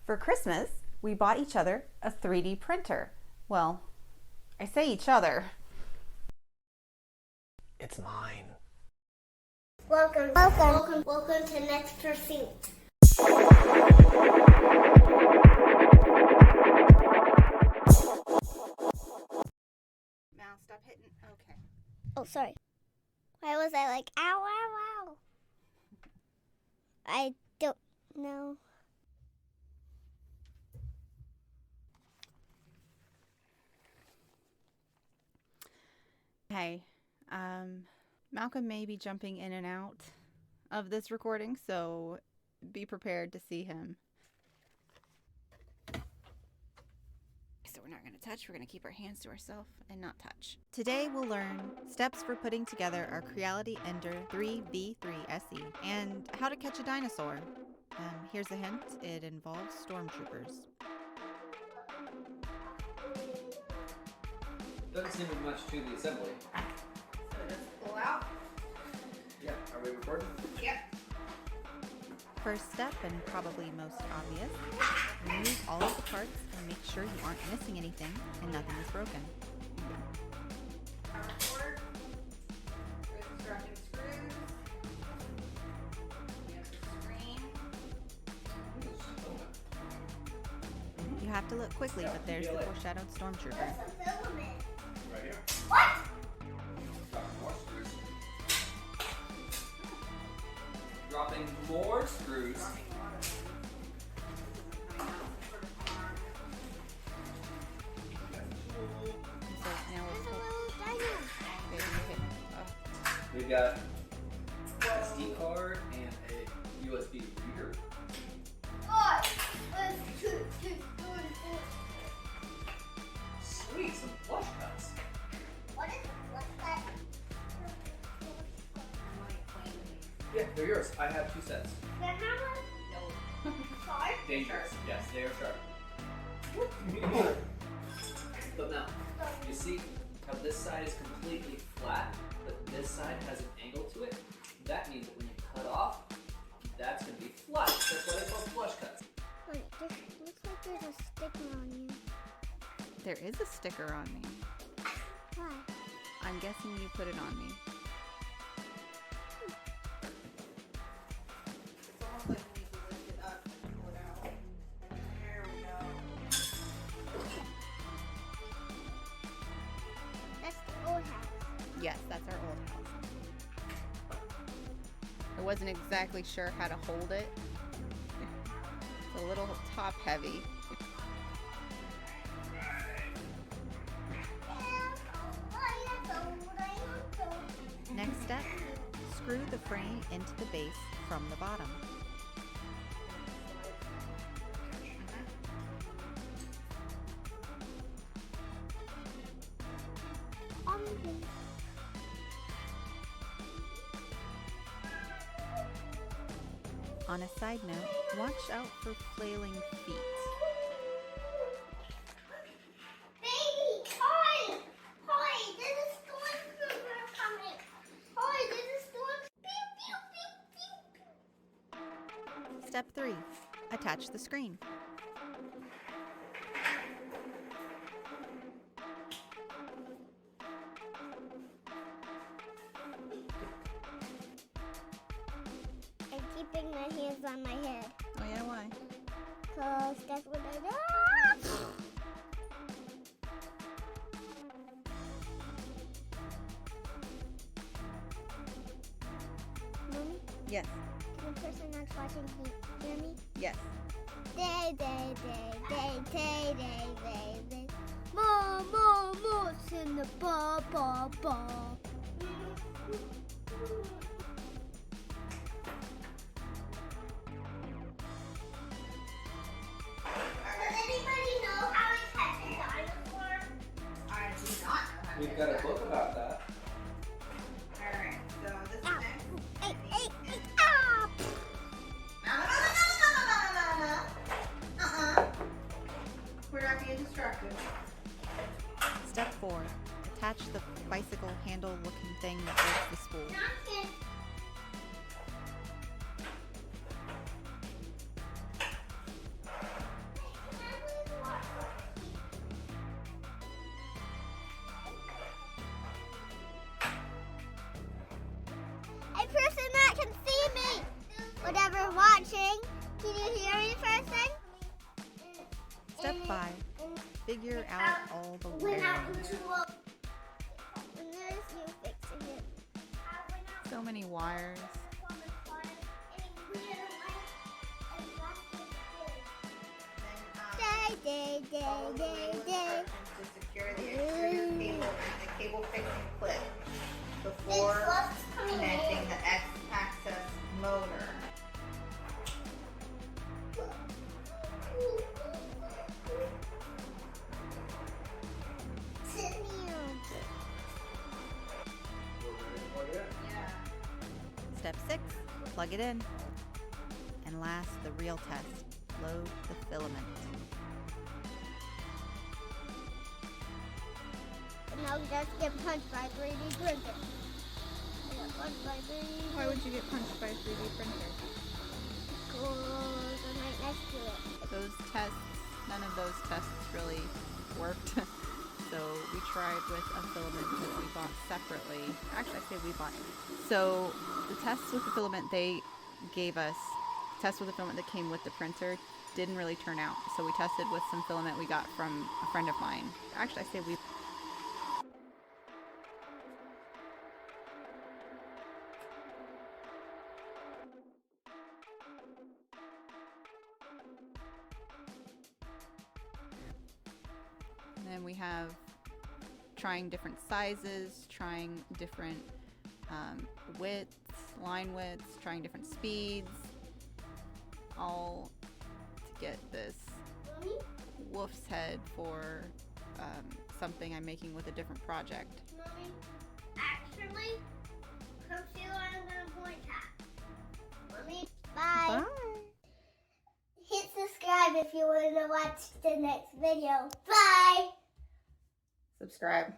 For Christmas, we bought each other a 3D printer. Well, I say each other. It's mine. Welcome to Next Pursuit. Now stop hitting. Okay. Oh, sorry. Why was I like, ow, ow, ow? I don't know. Hey, Malcolm may be jumping in and out of this recording, so be prepared to see him. So we're not going to touch, we're going to keep our hands to ourselves and not touch. Today we'll learn steps for putting together our Creality Ender 3v3 SE and how to catch a dinosaur. Here's a hint, it involves stormtroopers. Doesn't seem as much to the assembly. So just pull out. Yeah, are we recording? Yep. First step, and probably most obvious, remove all of the parts and make sure you aren't missing anything and nothing is broken. Power cord, extracting screws, we have the screen. You have to look quickly, but there's the foreshadowed stormtrooper. There's a filament. Right here. What? Got more screws. Dropping more screws. So now There's a we'll little dino. We've got SD card and a USB reader. What? Two. Sweet, some flush cuts. What's that? Yeah, they're yours. I have 2 sets. The hammer? No. Card? Dangerous. Yes, they are sharp. But now, you see how this side is completely flat, but this side has an angle to it? That means that when you cut off, that's going to be flush. That's why they're called flush cuts. Wait, this looks like there's a sticker on you. There is a sticker on me. Why? I'm guessing you put it on me. It's almost like we need to lift it up and pull it out. There we go. That's the old house. Yes, that's our old house. I wasn't exactly sure how to hold it. It's a little top heavy. Next step, screw the frame into the base from the bottom. On a side note, watch out for flailing feet. Baby, hi! Hi, there's a stormtrooper coming. Hi, there's a storm. Pew, pew, pew, pew, pew. Step 3, attach the screen. I'm keeping my hands on my head. Oh yeah, why? Cause that's what I do. Mommy, Yes, can the person that's watching hear me? yes. Day. Mom, in the ba. Does anybody know how to catch a dinosaur? I do not know how We've got a book about that. Alright, so this is Ow. next. Hey, ah! No. We're not being destructive. Step 4. Attach the bicycle handle looking thing that holds the spool. Not Step 5. Figure out all the wiring. So many wires. Day. To secure the extruder cable and the cable fixing clip before connecting the X-axis motor. Step 6, plug it in. And last, the real test, load the filament. Now we just get punched by a 3D printer. Why would you get punched by a 3D printer? Cool, right next to it. Those tests, none of those tests really worked. So we tried with a filament that we bought separately. Actually, I say we bought. So the tests with the filament they gave us, tests with the filament that came with the printer, didn't really turn out. So we tested with some filament we got from a friend of mine. Actually, I say we. And then we have trying different sizes, trying different widths, line widths, trying different speeds, all to get this wolf's head for something I'm making with a different project. Mommy, actually, come see what I'm going to point at. Mommy, bye. Bye! Hit subscribe if you want to watch the next video. Bye! Subscribe.